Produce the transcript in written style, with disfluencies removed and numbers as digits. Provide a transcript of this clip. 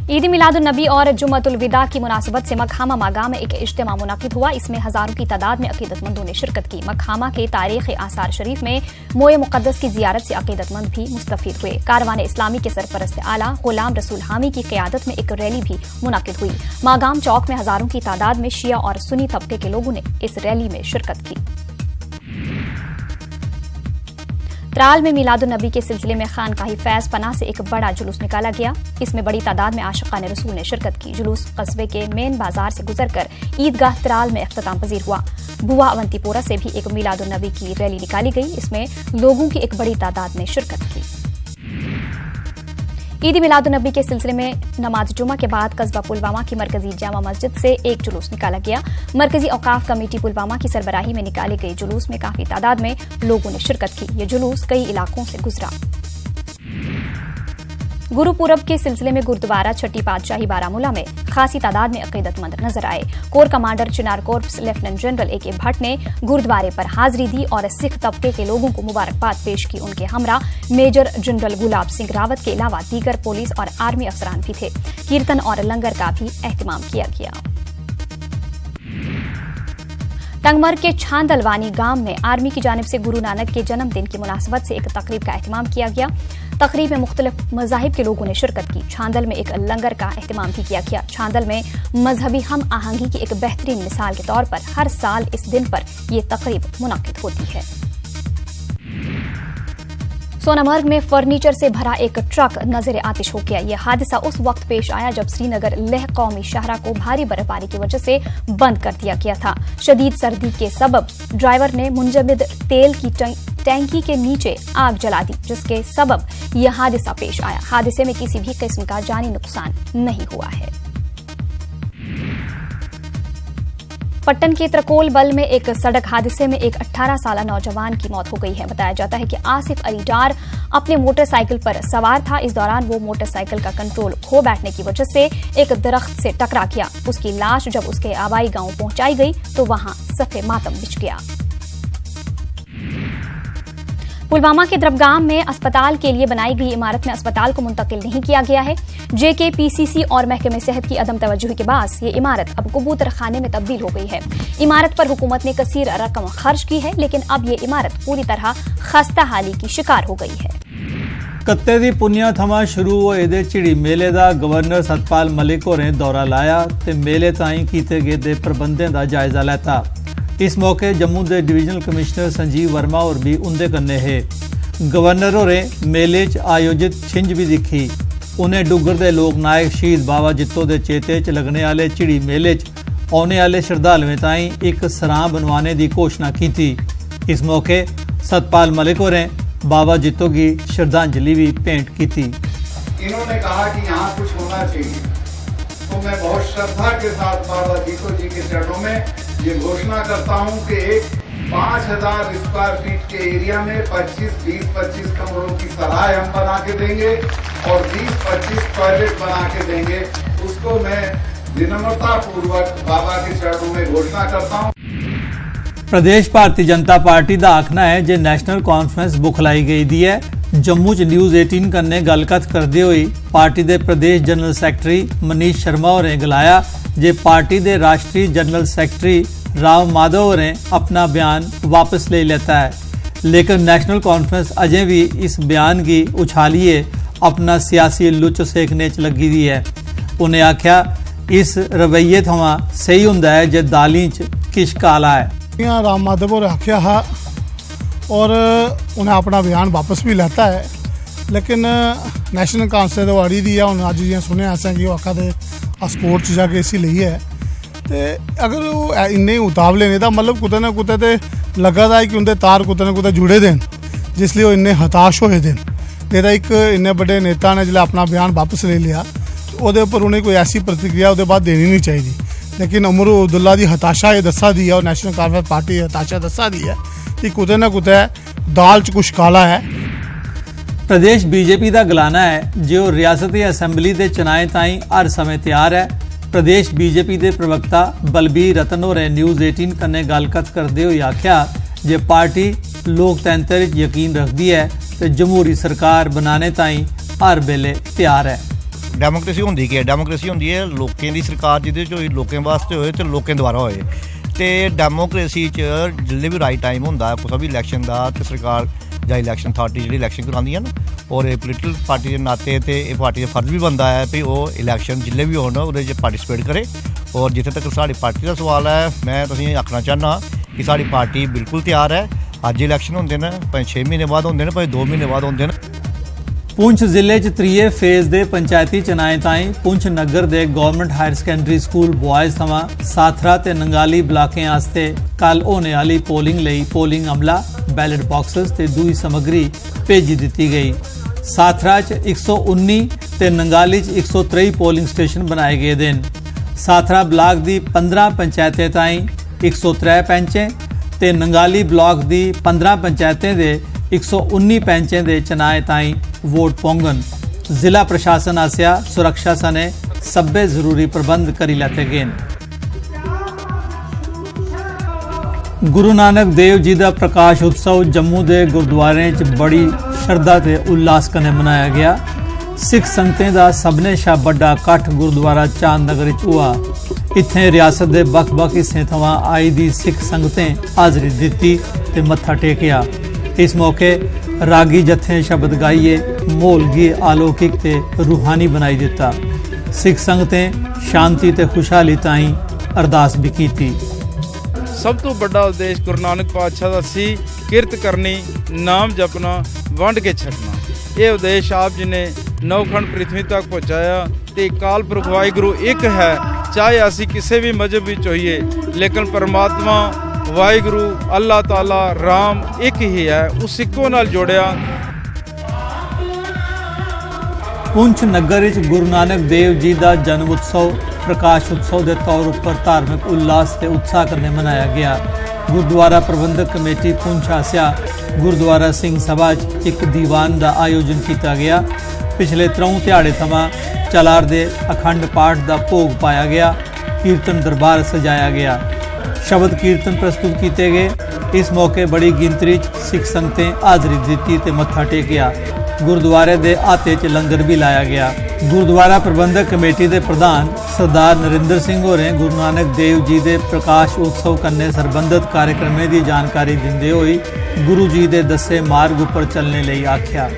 ईद मिलादुन्नबी और जुम्मतुल विदा की मुनासिबत से मकहामा मागा में एक इज्तिमा मुनाकिद हुआ। इसमें हजारों की तादाद में अकीदतमंदों ने शिरकत की। मकहामा के तारीख आसार शरीफ में मोए मुकद्दस की जियारत से अकीदतमंद भी मुस्तफीद हुए। कारवान इस्लामी के सरपरस्त आला गुलाम रसूल हामी की क़यादत में एक रैली भी मुनाकिद हुई। मागाम चौक में हजारों की तादाद में शिया और सुन्नी तबके के लोगों ने इस रैली में शिरकत की। त्राल में मिलादुन्नबी के सिलसिले में खानकाही फैज पनाह से एक बड़ा जुलूस निकाला गया। इसमें बड़ी तादाद में आशिकान रसूल ने शिरकत की। जुलूस कस्बे के मेन बाजार से गुजरकर ईदगाह त्राल में इख्तिताम पजीर हुआ। बुआ अवंतीपोरा से भी एक मिलादुन्नबी की रैली निकाली गई। इसमें लोगों की एक बड़ी तादाद ने शिरकत की। ईद मिलादुन्नबी के सिलसिले में नमाज जुमा के बाद कस्बा पुलवामा की मरकजी जामा मस्जिद से एक जुलूस निकाला गया। मरकजी औकाफ कमेटी पुलवामा की सरबराही में निकाले गए जुलूस में काफी तादाद में लोगों ने शिरकत की। ये जुलूस कई इलाकों से गुजरा। गुरुपुरब के सिलसिले में गुरुद्वारा छठी पातशाही बारामूला में खासी तादाद में अकीदतमंद नजर आए। Corps commander Chinar corps lieutenant general A K. Bhatt ने गुरुद्वारे पर हाजिरी दी और सिख तबके के लोगों को मुबारकबाद पेश की। उनके हमरा मेजर जनरल गुलाब सिंह रावत के अलावा दीगर पुलिस और आर्मी अफसरान भी थे। कीर्तन और लंगर का भी एहतमाम किया गया। टंगमर के छांदलवानी गांव में आर्मी की जानिब से गुरु नानक के जन्मदिन की मुनासिबत से एक तकरीब का एहतमाम किया गया। तकरीब में मुख्तलिफ मज़ाहिब के लोगों ने शिरकत की। छांदल में एक लंगर का एहतमाम भी किया गया। छांदल में मजहबी हम आहंगी की एक बेहतरीन मिसाल के तौर पर हर साल इस दिन पर यह तकरीब मुनाकिद होती है। सोनामर्ग में फर्नीचर से भरा एक ट्रक नजर आतिश हो गया। यह हादसा उस वक्त पेश आया जब श्रीनगर लेह कौमी शाहरा को भारी बर्फबारी की वजह से बंद कर दिया गया था। शदीद सर्दी के सबब ड्राइवर ने मुंजमद तेल की टैंकी के नीचे आग जला दी, जिसके सबब यह हादसा पेश आया। हादसे में किसी भी किस्म का जानी नुकसान नहीं हुआ है। पट्टन के त्रकोल बल में एक सड़क हादसे में एक 18 साल नौजवान की मौत हो गई है। बताया जाता है कि आसिफ अली डार अपने मोटरसाइकिल पर सवार था। इस दौरान वो मोटरसाइकिल का कंट्रोल खो बैठने की वजह से एक दरख्त से टकरा गया। उसकी लाश जब उसके आबाई गांव पहुंचाई गई तो वहां सफे मातम बिछ गया। पुलवामा के द्रबगाम में अस्पताल के लिए बनाई गई इमारत में अस्पताल को मुंतकिल नहीं किया गया है। JKPCC और महकमे सेहत की अदम तवज्जुही के बाद ये इमारत अब कबूतर खाने में तब्दील हो गई है। इमारत पर हुकूमत ने कसीर रकम खर्च की है, लेकिन अब ये इमारत पूरी तरह खस्ता हाली की शिकार हो गई है। कत्ते दी पुनिया थमा शुरू होए दे झिड़ी मेले दा गवर्नर सतपाल मलिक होरें दौरा लाया ते मेले ताईं कीते गए दे प्रबंधें दा जायजा लैता। इस मौके जम्मू के डिवीजनल कमिश्नर संजीव वर्मा और भी उंदे कन्ने है। गवर्नर होरें मेले च आयोजित छिंज भी दिखी। उन्हें डुगर दे लोक नायक शहीद बाबा जित्तो दे चेते च लगने वाले झिड़ी मेले च औने वाले श्रद्धालुओं ताईं एक सराह बनवाने की घोषणा की थी। इस मौके सतपाल मलिक होरें बाबा जित्तो की श्रद्धांजलि भी भेंट की थी। इन्होंने कहा कि यहाँ कुछ होना चाहिए, तो मैं बहुत श्रद्धा के साथ बाबा जित्तो जी के चरणों में ये घोषणा करता हूँ कि एक 5000 स्क्वायर फीट के एरिया में 20-25 कमरों की सराय हम बना के देंगे और 20-25 टॉयलेट बना के देंगे। उसको मैं विनम्रता पूर्वक बाबा के चरणों में घोषणा करता हूँ। प्रदेश भारतीय जनता पार्टी का आखना है जे नैशनल कॉन्फ्रेंस बुखलाई गई दी है। जम्मू च न्यूज़ 18 कन्ने गलकत करते हुए पार्टी के प्रदेश जनरल सैकटरी मनीष शर्मा होरें गलाया जे पार्टी के राष्ट्रीय जनरल सैकटरी राव माधव होरें अपना बयान वापस ले लेता है, लेकिन नैशनल कॉन्फ्रेंस अजें भी इस बयान की उछालिए अपना सियासी लुच सेकने च लगी दी है। उन्हें आख्या इस रवैये थमां सही हुंदा है जे दाली च किश काला है। राम माधव होरें आख्या हा और उन्हें अपना बयान वापस भी लेता है, लेकिन नैशनल काउंसिल तो अड़ी दी है। हम अज जियां सुने असें कि आखा दे अस कोर्ट च जाके इसी लई है, तो अगर वो इन्ने उतावले ने तो मतलब कुतै ना कुतै तो लगा दा है कि उनके तार कुतै ना कुतै जुड़े दे, जिसलिए वो इन्ने हताश होए दे। नहीं तो एक इन्ने बड़े नेता ने जिसले अपना बयान वापस ले लिया तो वो उपर उन्हें कोई ऐसी प्रतिक्रिया वो बाद देनी नहीं चाहिए। लेकिन उमर अब्दुल्ला की हताशा ये दसा दी है और नैशनल कॉन्फ्रेंस पार्टी हताशा दसा दी है कि कुतै ना कुतै दाल च कुछ काला है। प्रदेश बीजेपी का गलाना है जो रियासती असैम्बली के चुनाव ताईं हर समय तैयार है। प्रदेश बीजेपी के प्रवक्ता बलबीर रतन होरें न्यूज़ 18 कन्ने गलकत करते हुए आख्या जे पार्टी लोकतंत्र यकीन रखती है तो जमहूरी सरकार बनाने ताईं हर वेले तैयार है। ਡੈਮੋਕ੍ਰੇਸੀ ਹੁੰਦੀ ਕੀ ਹੈ? ਡੈਮੋਕ੍ਰੇਸੀ ਹੁੰਦੀ ਹੈ ਲੋਕਾਂ ਦੀ ਸਰਕਾਰ ਜਿਹਦੇ 'ਚ ਹੋਈ ਲੋਕਾਂ ਵਾਸਤੇ ਹੋਏ ਤੇ ਲੋਕਾਂ ਦੁਆਰਾ ਹੋਏ। ਤੇ ਡੈਮੋਕ੍ਰੇਸੀ 'ਚ ਜਿੱਲੇ ਵੀ ਰਾਈਟ ਟਾਈਮ ਹੁੰਦਾ ਕੋਈ ਵੀ ਇਲੈਕਸ਼ਨ ਦਾ ਤੇ ਸਰਕਾਰ ਜਾਂ ਇਲੈਕਸ਼ਨ ਅਥਾਰਟੀ ਜਿਹੜੀ ਇਲੈਕਸ਼ਨ ਕਰਾਉਂਦੀਆਂ ਨਾ ਔਰ ਇਹ ਪੋਲੀਟੀਕਲ ਪਾਰਟੀ ਦੇ ਨਾਤੇ ਤੇ ਇਹ ਪਾਰਟੀ ਦਾ ਫਰਜ਼ ਵੀ ਬਣਦਾ ਹੈ ਵੀ ਉਹ ਇਲੈਕਸ਼ਨ ਜਿੱਲੇ ਵੀ ਹੋਣ ਉਹਦੇ 'ਚ ਪਾਰਟੀਸਪੇਟ ਕਰੇ। ਔਰ ਜਿੱਥੇ ਤੱਕ ਸਾਡੀ ਪਾਰਟੀ ਦਾ ਸਵਾਲ ਹੈ ਮੈਂ ਤੁਸੀਂ ਆਖਣਾ ਚਾਹੁੰਦਾ ਕਿ ਸਾਡੀ ਪਾਰਟੀ ਬਿਲਕੁਲ ਤਿਆਰ ਹੈ। ਅੱਜ ਇਲੈਕਸ਼ਨ ਹੁੰਦੇ ਨੇ ਭਾਵੇਂ 6 ਮਹੀਨੇ ਬਾਅਦ ਹੁੰਦੇ ਨੇ ਭਾਵੇਂ 2 ਮਹੀਨੇ ਬਾਅਦ ਹੁੰਦੇ ਨੇ। पुंछ जिले च त्रीए फेज के पंचायती चुनाएं ताईं पुंछ नगर के government higher secondary school boys थमां साथरा ते नंगाली ब्लाकें आस्ते कल होने वाली पोलिंग लई पोलिंग अमला बैलेट बॉक्सेस ते दूई समग्री भेजी दिती गई। साथरा च 119 ते नंगाली च 123 पोलिंग स्टेशन बनाए गए दिन। साथरा ब्लाक दी 15 पंचायतें ताईं 103 पैंचें ते नंगाली ब्लॉक दी 15 पंचायतें दे 119 पैंचें दे चुनाएं ताईं वोट पोंगन। जिला प्रशासन आसिया सुरक्षा सने सब्बे जरूरी प्रबंध करी लैते गए। गुरु नानक देव जी का प्रकाश उत्सव जम्मू के गुरुद्वारे च बड़ी श्रद्धा ते उल्लास कन्नै मनाया गया। सिख संगतें का सबने शा बड़ा इकट्ठ गुरुद्वारा चांद नगर च हुआ। इत्थे रियासत के बक्ख-बक्ख हिस्सें थमां आई दी सिख संगतें हाज़री दित्ती ते मत्था टेकिया। इस मौके रागी जत्थे शब्द गाइए माहौल गी अलौकिक ते रूहानी बनाई दिता। सिख संगतें शांति ते खुशहाली ताईं अरदास भी की। सब तो बड़ा उद्देश्य गुरु नानक पातशाह का सी किरत करनी नाम जपना वंड के छड़ना। ये उद्देश्य आप जी ने नौखंड पृथ्वी तक पहुँचाया। तो काल पुरख वाहिगुरु एक है चाहे असी किसी भी मजहब में होइए लेकिन परमात्मा वाहिगुरु अल्लाह ताला राम एक ही है उस सिक्कों नाल जोड़िया। पुंछ नगर विच गुरु नानक देव जी का जन्म उत्सव प्रकाश उत्सव के तौर पर धार्मिक उल्लास ते उत्साह कन्नै मनाया गया। गुरुद्वारा प्रबंधक कमेटी पुंछ आसिया गुरुद्वारा सिंह सभा एक दीवान का आयोजन किया गया। पिछले 3 दिहाड़े थमां चलारदे अखंड पाठ का भोग पाया गया। कीर्तन दरबार सजाया गया। शब्द कीर्तन प्रस्तुत किए गए। इस मौके बड़ी गिनती सिख संगतें हाज़री दी ते मत्था टेकिया। गुरुद्वारे के आते च लंगर भी लाया गया। गुरुद्वारा प्रबंधक कमेटी के प्रधान सरदार नरिंदर सिंह होरें गुरु नानक देव जी के प्रकाश उत्सव कन्नै संबंधित कार्यक्रमों की जानकारी दिंदे होई गुरु जी के दस्से मार्ग पर चलने लई आख्या।